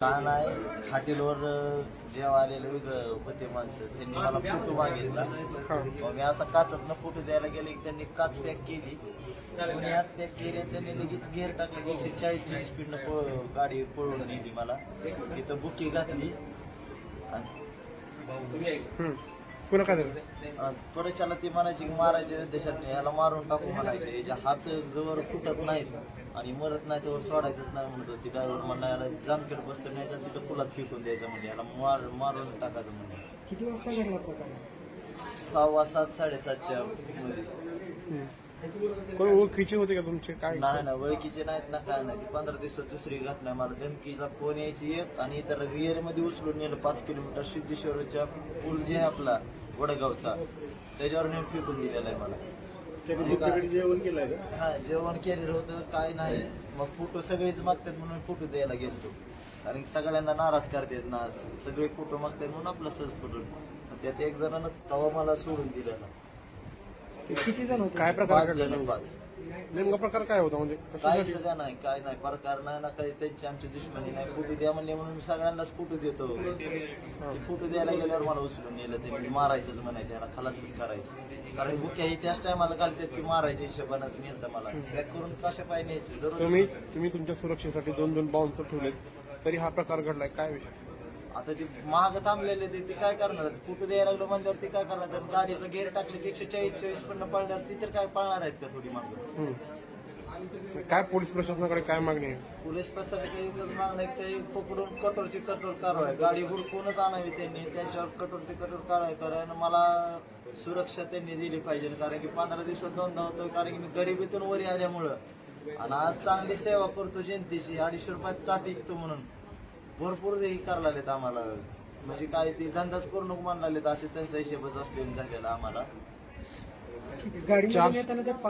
का नाही हॉटेलवर जेव्हा आलेले वेगळं होते माणसं त्यांनी मला फोटो मागितला. मग मी असा काचातनं फोटो द्यायला गेले की त्यांनी काच पॅक केली, कोणी आत पॅक केली, त्यांनी लगेच गेअर टाकले की 140ची स्पीडनं गाडी पळवून नेली. मला तिथं बुकी घातली पुन्हा काय झालं? त्वरेच्याला ती म्हणायची की मारायच्या देशात याला मारून टाकू म्हणायचे, याच्या हात जवळ फुटत नाहीत आणि मरत नाही त्यावर सोडायचंच नाही म्हणत होती. ड्रायव्हर म्हणला याला जामखेड बसतं नाही तर तिथं पुलात फेकून द्यायचं म्हणजे याला मारून टाकायचं म्हणजे. किती वाजता घडला प्रकार? 6:15 7:30च्या मध्ये. कोण ओळखीचे होते का तुमचे? काय नाही ना, ओळखीचे नाहीत ना, काय नाही. 15 दिवसात दुसरी घटना. मला धमकीचा फोन यायची एक आणि इतर रिअरमध्ये उचलून नेलं 5 किलोमीटर सिद्धेश्वरच्या पूल जे आहे आपला वडगावचा त्याच्यावर नेऊन फेकून दिलेला आहे मला. जेवण केलंय का? हा, जेवण केलेलं होतं काय नाही. मग फोटो सगळेच मागतात म्हणून फोटो द्यायला गेलतो, कारण सगळ्यांना नाराज करतात ना, सगळे फोटो मागतात म्हणून आपला सहज फोटो. त्यात एक जणांना तवा मला सोडून दिला ना. किती जण होते? काय प्रकार 5 जण, घडला? 5. नेमका प्रकार काय होता म्हणजे काय कशासाठी? सगळं नाही, काय नाही प्रकार नाही ना, काही त्यांची आमची दुश्मनी नाही. फोटो द्या म्हणले म्हणून मी सगळ्यांनाच फोटो देतो. फोटो द्यायला गेल्यावर मला उचलून नेलं, त्यांनी मारायचंच म्हणायचे, याला खलासच करायचं. कारण बुक्या ही त्याच टायमाला घालतात की मारायच्या हिशोबानं नेलं मला. पॅक करून कशा पाय न्यायचं दररोज. तुम्ही तुमच्या सुरक्षेसाठी 2 बाउन्सर ठेवलेत तरी हा प्रकार घडलाय, काय विषय? आता ते महाग थांबलेले ते काय करणार? फोटो द्यायला लागलो म्हणल्यावर ते काय करणार? तर गाडीचं गेअर टाकले की 140 पण पळणार, ती तर काय पळणार आहेत का थोडी मागं? काय पोलीस प्रशासनाकडे काय मागणी आहे? पोलीस प्रशासनाची एकच मागणं आहे की पकडून कठोरची कठोर कारवाई, गाडी हुडकूनच आणावी त्यांनी, त्यांच्यावर कठोर ते कठोर कारवाई कारण मला सुरक्षा त्यांनी दिली पाहिजे. कारण की 15 दिवसात 2दा होतो, कारण की मी गरिबीतून वरी आल्यामुळं आणि आज चांगली सेवा करतो जनतेची. 250 रुपयात टाटी विकतो म्हणून भरपूर हे करायला लागलेत आम्हाला. म्हणजे काय ते धंदाच करू नको म्हणाले, असे त्यांचा हिशेबच असलेला झालेला आम्हाला. गाडी येताना